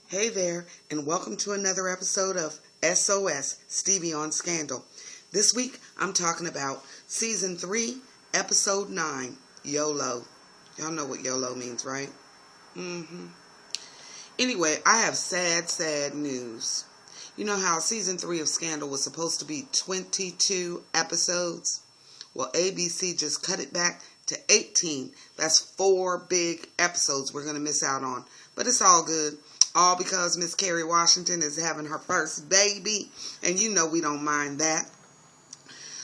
Hey there, and welcome to another episode of SOS-Stevi On Scandal. This week, I'm talking about Season 3, Episode 9, YOLO. Y'all know what YOLO means, right? Anyway, I have sad news. You know how Season 3 of Scandal was supposed to be 22 episodes? Well, ABC just cut it back to 18. That's 4 big episodes we're going to miss out on. But it's all good. All because Miss Kerry Washington is having her first baby. And you know we don't mind that.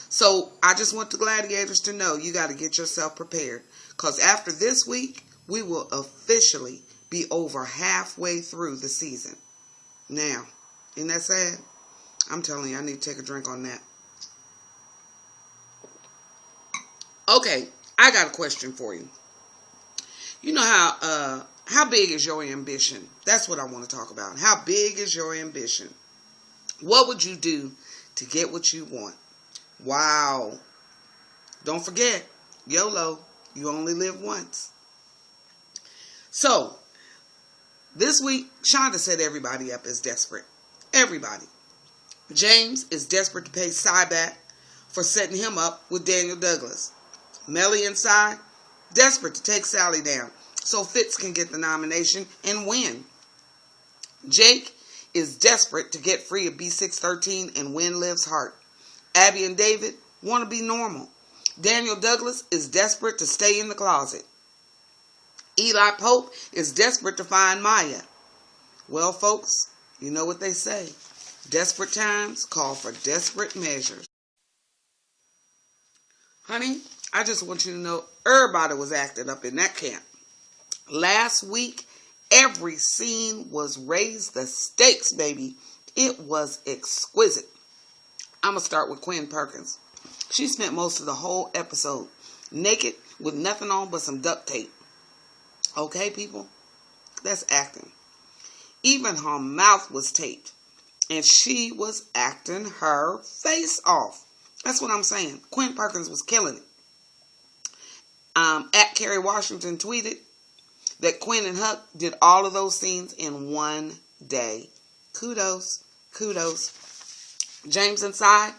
So I just want the gladiators to know you got to get yourself prepared. Because after this week, we will officially be over halfway through the season. Now, isn't that sad? I'm telling you, I need to take a drink on that. Okay, I got a question for you. You know how big is your ambition? That's what I want to talk about. How big is your ambition? What would you do to get what you want? Wow. Don't forget, YOLO, you only live once. So, this week, Shonda set everybody up as desperate. Everybody. James is desperate to pay Cy back for setting him up with Daniel Douglas. Melly and Cy, desperate to take Sally down so Fitz can get the nomination and win. Jake is desperate to get free of B613 and win Liv's heart. Abby and David want to be normal. Daniel Douglas is desperate to stay in the closet. Eli Pope is desperate to find Maya. Well, folks, you know what they say. Desperate times call for desperate measures. Honey, I just want you to know everybody was acting up in that camp. Last week, every scene was raise the stakes, baby. It was exquisite. I'm going to start with Quinn Perkins. She spent most of the whole episode naked with nothing on but some duct tape. Okay, people? That's acting. Even her mouth was taped. And she was acting her face off. That's what I'm saying. Quinn Perkins was killing it. At Kerry Washington tweeted that Quinn and Huck did all of those scenes in one day. Kudos. James and Cy,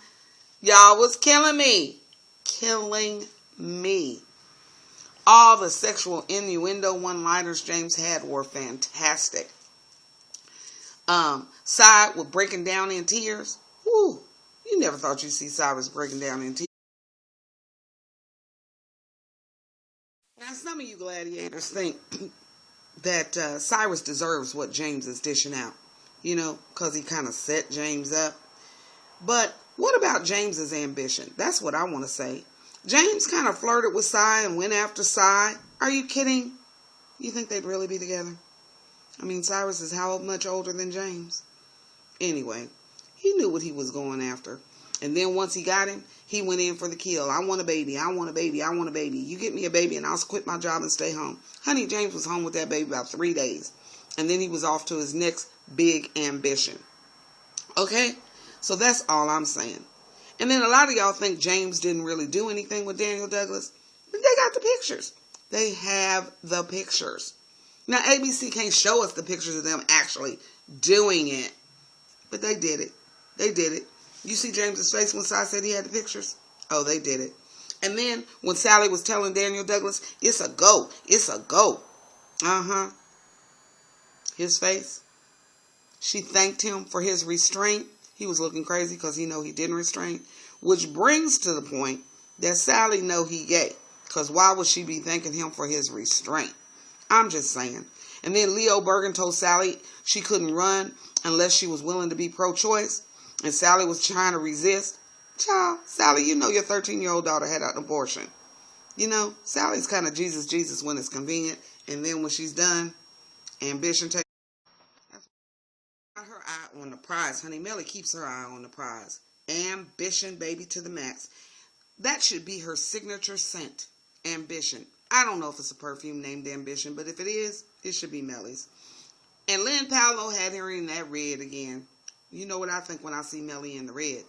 y'all was killing me. Killing me. All the sexual innuendo one-liners James had were fantastic. Cy was breaking down in tears. Woo, you never thought you'd see Cyrus breaking down in tears. Now, some of you gladiators think that Cyrus deserves what James is dishing out. You know, because he kind of set James up. But what about James's ambition? That's what I want to say. James kind of flirted with Cy and went after Cy. Are you kidding? You think they'd really be together? I mean, Cyrus is how much older than James? Anyway, he knew what he was going after. And then once he got him, he went in for the kill. I want a baby. I want a baby. I want a baby. You get me a baby and I'll quit my job and stay home. Honey, James was home with that baby about 3 days. And then he was off to his next big ambition. Okay? So that's all I'm saying. And then a lot of y'all think James didn't really do anything with Daniel Douglas. But they got the pictures. They have the pictures. Now, ABC can't show us the pictures of them actually doing it. But they did it. They did it. You see James's face when Cy said he had the pictures? Oh, they did it. And then when Sally was telling Daniel Douglas, it's a go. It's a go. His face. She thanked him for his restraint. He was looking crazy because he know he didn't restrain. Which brings to the point that Sally know he gay. Because why would she be thanking him for his restraint? I'm just saying. And then Leo Bergen told Sally she couldn't run unless she was willing to be pro-choice. And Sally was trying to resist. Child, Sally, you know your 13-year-old daughter had an abortion. You know, Sally's kind of Jesus when it's convenient. And then when she's done, ambition takes. That's her eye on the prize, honey. Melly keeps her eye on the prize. Ambition, baby, to the max. That should be her signature scent. Ambition. I don't know if it's a perfume named Ambition, but if it is, it should be Melly's. And Lynn Paolo had her in that red again. You know what I think when I see Melly in the red.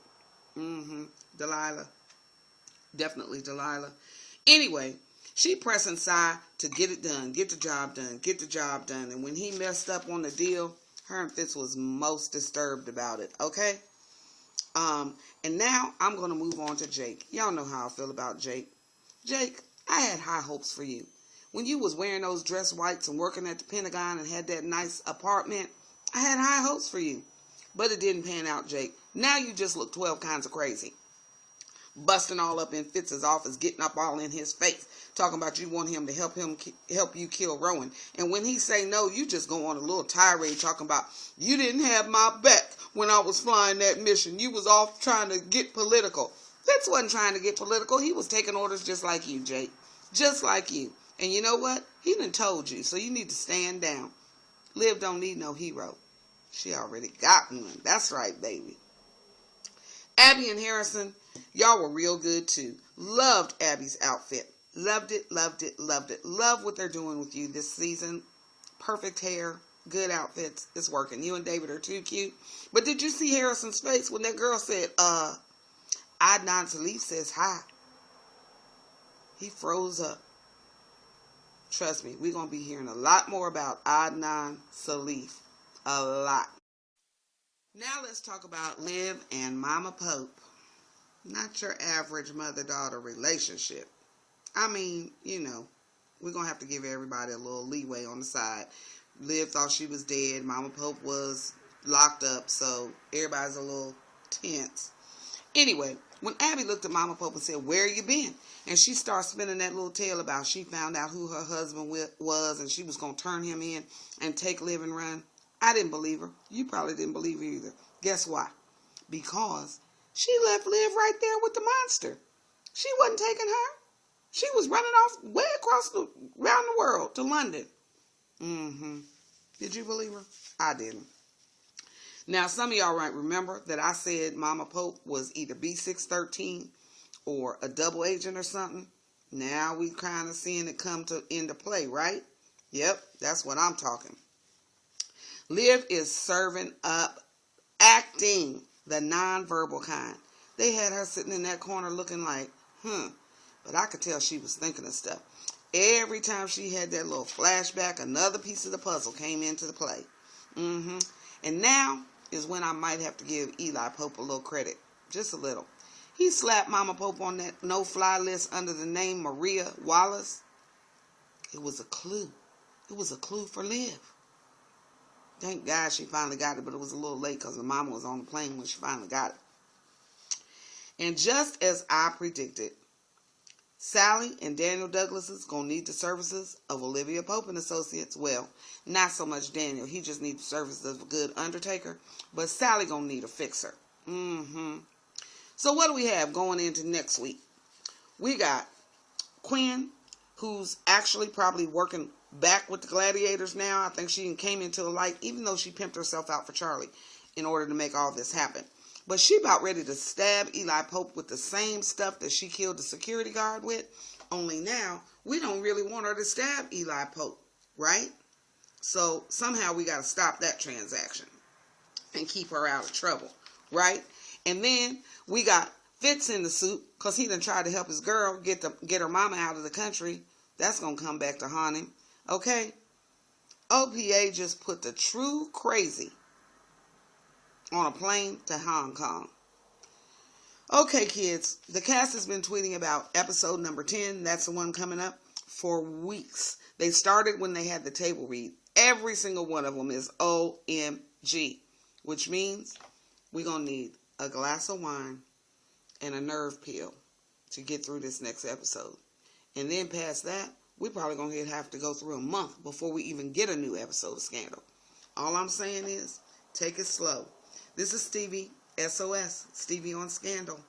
Delilah. Definitely Delilah. Anyway, She pressing Cy to get it done, get the job done, get the job done. And when he messed up on the deal, Her and Fitz was most disturbed about it, okay? And now I'm going to move on to Jake. Y'all know how I feel about Jake. Jake, I had high hopes for you. When you was wearing those dress whites and working at the Pentagon and had that nice apartment, I had high hopes for you. But it didn't pan out, Jake. Now you just look 12 kinds of crazy. Busting all up in Fitz's office, getting up all in his face, talking about you want him to help you kill Rowan. And when he say no, you just go on a little tirade talking about you didn't have my back when I was flying that mission. You was off trying to get political. Fitz wasn't trying to get political. He was taking orders just like you, Jake. Just like you. And you know what? He done told you, so you need to stand down. Liv don't need no hero. She already got one. That's right, baby. Abby and Harrison, y'all were real good too. Loved Abby's outfit. Loved it, loved it, loved it. Love what they're doing with you this season. Perfect hair, good outfits. It's working. You and David are too cute. But did you see Harrison's face when that girl said, Adnan Salif says hi? He froze up. Trust me, we're going to be hearing a lot more about Adnan Salif. A lot. Now let's talk about Liv and Mama Pope. Not your average mother-daughter relationship. I mean, you know, we're going to have to give everybody a little leeway on the side. Liv thought she was dead. Mama Pope was locked up, so everybody's a little tense. Anyway, when Abby looked at Mama Pope and said, where you been? And she started spinning that little tale about she found out who her husband was and she was going to turn him in and take Liv and run. I didn't believe her. You probably didn't believe her either. Guess why? Because she left Liv right there with the monster. She wasn't taking her. She was running off way around the world to London. Did you believe her? I didn't. Now, some of y'all might remember that I said Mama Pope was either B613 or a double agent or something. Now we kind of seeing it come into play, right? Yep, that's what I'm talking. Liv is serving up acting, the nonverbal kind. They had her sitting in that corner looking like, but I could tell she was thinking of stuff. Every time she had that little flashback, another piece of the puzzle came into the play. And now is when I might have to give Eli Pope a little credit. Just a little. He slapped Mama Pope on that no-fly list under the name Maria Wallace. It was a clue. It was a clue for Liv. Thank God she finally got it, but it was a little late because the mama was on the plane when she finally got it. And just as I predicted, Sally and Daniel Douglas is going to need the services of Olivia Pope and Associates. Well, not so much Daniel. He just needs the services of a good undertaker. But Sally going to need a fixer. So what do we have going into next week? We got Quinn, who's actually probably working back with the gladiators now. I think she came into the light, even though she pimped herself out for Charlie in order to make all this happen. But she about ready to stab Eli Pope with the same stuff that she killed the security guard with. Only now, we don't really want her to stab Eli Pope, right? So somehow we got to stop that transaction and keep her out of trouble, right? And then we got Fitz in the suit because he done tried to help his girl get her mama out of the country. That's going to come back to haunt him. Okay? OPA just put the true crazy on a plane to Hong Kong. Okay, kids. The cast has been tweeting about episode number 10. That's the one coming up for weeks. They started when they had the table read. Every single one of them is OMG, which means we're going to need a glass of wine and a nerve pill to get through this next episode. And then past that, we're probably going to have to go through a month before we even get a new episode of Scandal. All I'm saying is, take it slow. This is Stevie, SOS, Stevie on Scandal.